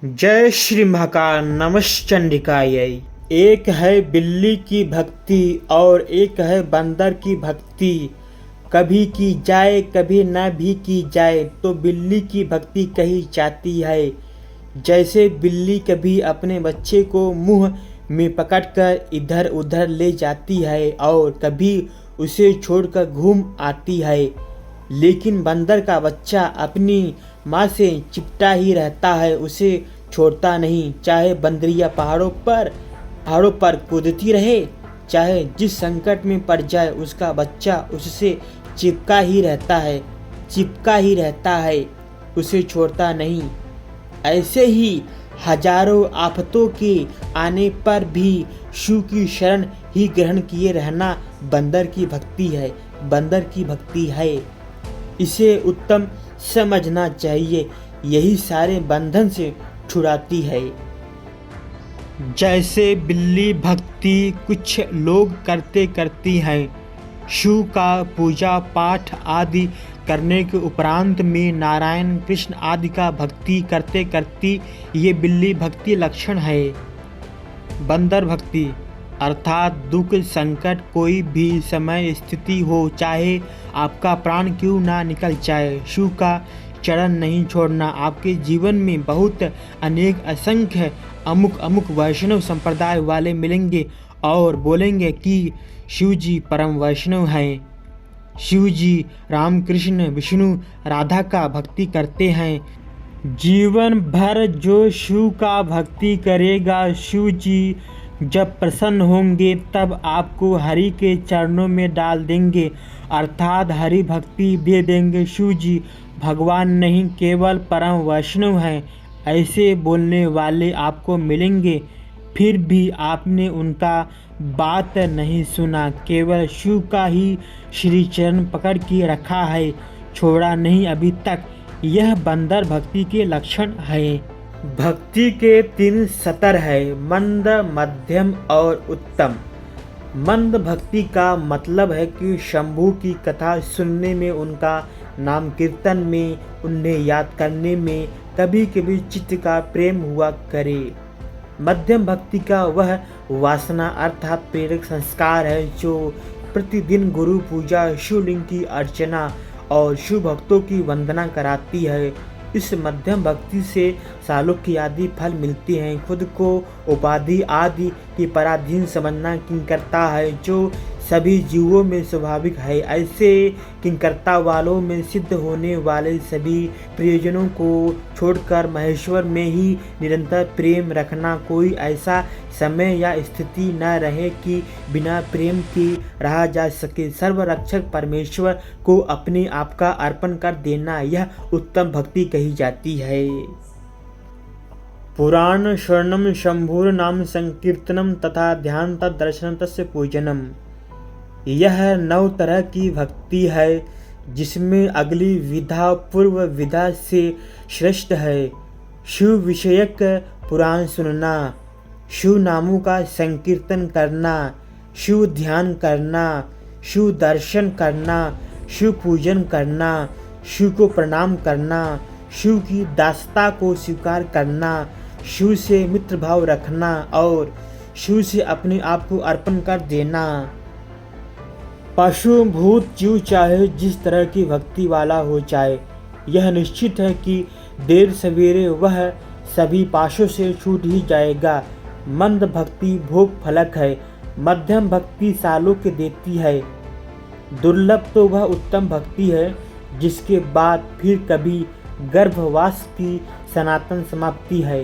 जय श्री महाकाल नमश्चंडिकायै। एक है बिल्ली की भक्ति और एक है बंदर की भक्ति। कभी की जाए कभी न भी की जाए तो बिल्ली की भक्ति कही जाती है। जैसे बिल्ली कभी अपने बच्चे को मुंह में पकड़कर इधर उधर ले जाती है और कभी उसे छोड़कर घूम आती है, लेकिन बंदर का बच्चा अपनी माँ से चिपटा ही रहता है, उसे छोड़ता नहीं। चाहे बंदरिया पहाड़ों पर कूदती रहे, चाहे जिस संकट में पड़ जाए उसका बच्चा उससे चिपका ही रहता है, उसे छोड़ता नहीं। ऐसे ही हजारों आफतों के आने पर भी शिव की शरण ही ग्रहण किए रहना बंदर की भक्ति है। इसे उत्तम समझना चाहिए, यही सारे बंधन से छुड़ाती है। जैसे बिल्ली भक्ति कुछ लोग करती हैं, शिव का पूजा पाठ आदि करने के उपरांत में नारायण कृष्ण आदि का भक्ति करते ये बिल्ली भक्ति लक्षण है। बंदर भक्ति अर्थात दुख संकट कोई भी समय स्थिति हो, चाहे आपका प्राण क्यों ना निकल जाए, शिव का चरण नहीं छोड़ना। आपके जीवन में बहुत अनेक असंख्य अमुक वैष्णव संप्रदाय वाले मिलेंगे और बोलेंगे कि शिव जी परम वैष्णव हैं, शिव जी राम कृष्ण विष्णु राधा का भक्ति करते हैं। जीवन भर जो शिव का भक्ति करेगा, शिव जी जब प्रसन्न होंगे तब आपको हरि के चरणों में डाल देंगे, अर्थात हरि भक्ति दे देंगे। शिव जी भगवान नहीं, केवल परम वैष्णव हैं, ऐसे बोलने वाले आपको मिलेंगे। फिर भी आपने उनका बात नहीं सुना, केवल शिव का ही श्री चरण पकड़ के रखा है, छोड़ा नहीं अभी तक। यह बंदर भक्ति के लक्षण है। भक्ति के 3 स्तर है, मंद, मध्यम और उत्तम। मंद भक्ति का मतलब है कि शंभू की कथा सुनने में, उनका नाम कीर्तन में, उन्हें याद करने में कभी कभी चित्त का प्रेम हुआ करे। मध्यम भक्ति का वह वासना अर्थात प्रेरक संस्कार है जो प्रतिदिन गुरु पूजा, शिवलिंग की अर्चना और शिव भक्तों की वंदना कराती है। इस मध्यम भक्ति से सालोक्य आदि फल मिलते हैं। खुद को उपाधि आदि की पराधीन समझना किंकरता है जो सभी जीवों में स्वाभाविक है। ऐसे किंकरता वालों में सिद्ध होने वाले सभी प्रयोजनों को छोड़कर महेश्वर में ही निरंतर प्रेम रखना। कोई ऐसा समय या स्थिति न रहे कि बिना प्रेम के रहा जा सके। सर्वरक्षक परमेश्वर को अपने आप का अर्पण कर देना, यह उत्तम भक्ति कही जाती है। पुराण शरणम शंभुर नाम संकीर्तनम तथा ध्यान तदर्शनम तस्य पूजनम। यह 9 तरह की भक्ति है, जिसमें अगली विधा पूर्व विधा से श्रेष्ठ है। शिव विषयक पुराण सुनना, शिव नामों का संकीर्तन करना, शिव ध्यान करना, शिव दर्शन करना, शिव पूजन करना, शिव को प्रणाम करना, शिव की दासता को स्वीकार करना, शिव से मित्र भाव रखना और शिव से अपने आप को अर्पण कर देना। पशु भूत जीव चाहे जिस तरह की भक्ति वाला हो जाए, यह निश्चित है कि देर सवेरे वह सभी पाशों से छूट ही जाएगा। मंद भक्ति भोग फलक है, मध्यम भक्ति सालोक्य देती है, दुर्लभ तो वह उत्तम भक्ति है जिसके बाद फिर कभी गर्भवास की सनातन समाप्ति है।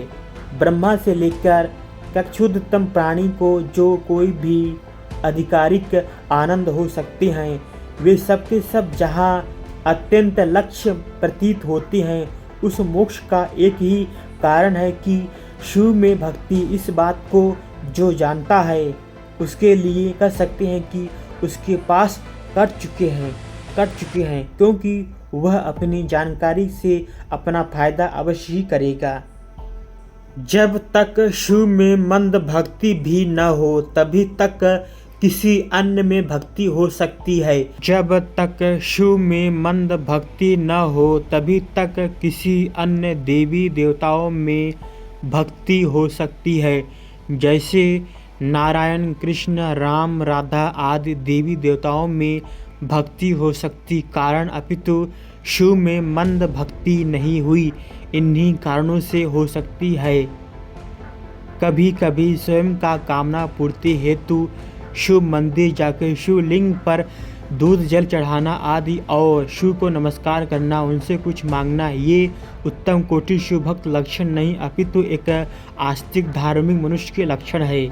ब्रह्मा से लेकर कक्षुद्रतम प्राणी को जो कोई भी आधिकारिक आनंद हो सकते हैं, वे सब के सब जहाँ अत्यंत लक्ष्य प्रतीत होते हैं, उस मोक्ष का एक ही कारण है कि शिव में भक्ति। इस बात को जो जानता है उसके लिए कह सकते हैं कि उसके पास कट चुके हैं, क्योंकि वह अपनी जानकारी से अपना फायदा अवश्य ही करेगा। जब तक शिव में मंद भक्ति भी न हो तभी तक किसी अन्य में भक्ति हो सकती है। जब तक शिव में मंद भक्ति न हो तभी तक किसी अन्य देवी देवताओं में भक्ति हो सकती है, जैसे नारायण, कृष्ण, राम, राधा आदि देवी देवताओं में भक्ति हो सकती कारण अपितु शिव में मंद भक्ति नहीं हुई। इन्हीं कारणों से हो सकती है। कभी कभी स्वयं का कामना पूर्ति हेतु शिव मंदिर जाकर शिवलिंग पर दूध जल चढ़ाना आदि और शिव को नमस्कार करना, उनसे कुछ मांगना, ये उत्तम कोटि शिव भक्त लक्षण नहीं अपितु एक आस्तिक धार्मिक मनुष्य के लक्षण है।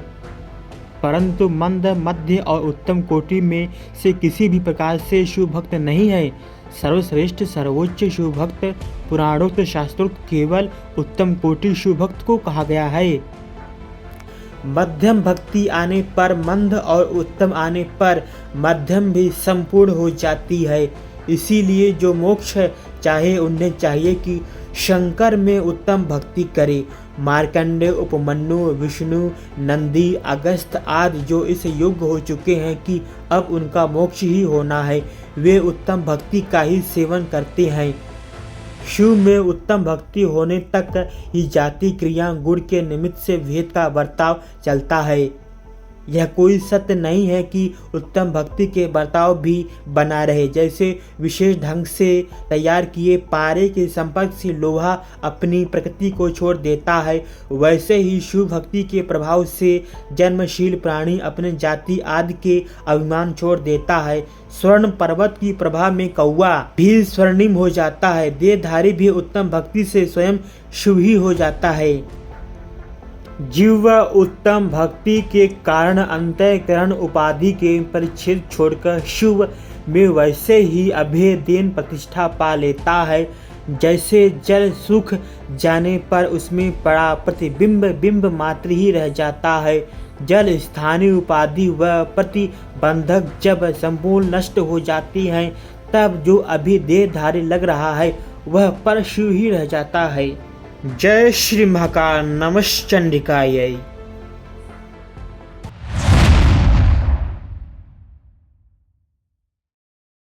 परंतु मंद, मध्य और उत्तम कोटि में से किसी भी प्रकार से शिव भक्त नहीं है। सर्वश्रेष्ठ सर्वोच्च शिव भक्त पुराणोक्त शास्त्रोक्त केवल उत्तम कोटि शिव भक्त को कहा गया है। मध्यम भक्ति आने पर मंद और उत्तम आने पर मध्यम भी संपूर्ण हो जाती है। इसीलिए जो मोक्ष चाहे उन्हें चाहिए कि शंकर में उत्तम भक्ति करे। मार्कंडेय, उपमन्यु, विष्णु, नंदी, अगस्त्य आदि जो इस योग्य हो चुके हैं कि अब उनका मोक्ष ही होना है, वे उत्तम भक्ति का ही सेवन करते हैं। शिव में उत्तम भक्ति होने तक ही जाति, क्रिया, गुण के निमित्त से भेद का बर्ताव चलता है। यह कोई सत्य नहीं है कि उत्तम भक्ति के बर्ताव भी बना रहे। जैसे विशेष ढंग से तैयार किए पारे के संपर्क से लोहा अपनी प्रकृति को छोड़ देता है, वैसे ही शिव भक्ति के प्रभाव से जन्मशील प्राणी अपने जाति आदि के अभिमान छोड़ देता है। स्वर्ण पर्वत की प्रभा में कौवा भी स्वर्णिम हो जाता है। देहधारी भी उत्तम भक्ति से स्वयं शिव ही हो जाता है। जीव उत्तम भक्ति के कारण अंतःकरण उपाधि के परिच्छेद छोड़कर शिव में वैसे ही अभेदेन प्रतिष्ठा पा लेता है, जैसे जल सूख जाने पर उसमें पड़ा प्रतिबिंब बिंब मात्र ही रह जाता है। जल स्थानीय उपाधि व प्रतिबंधक जब संपूर्ण नष्ट हो जाती हैं, तब जो अभी देहधारी लग रहा है वह पर शिव ही रह जाता है। जय श्री महाकाल नमश्चंडिकाय।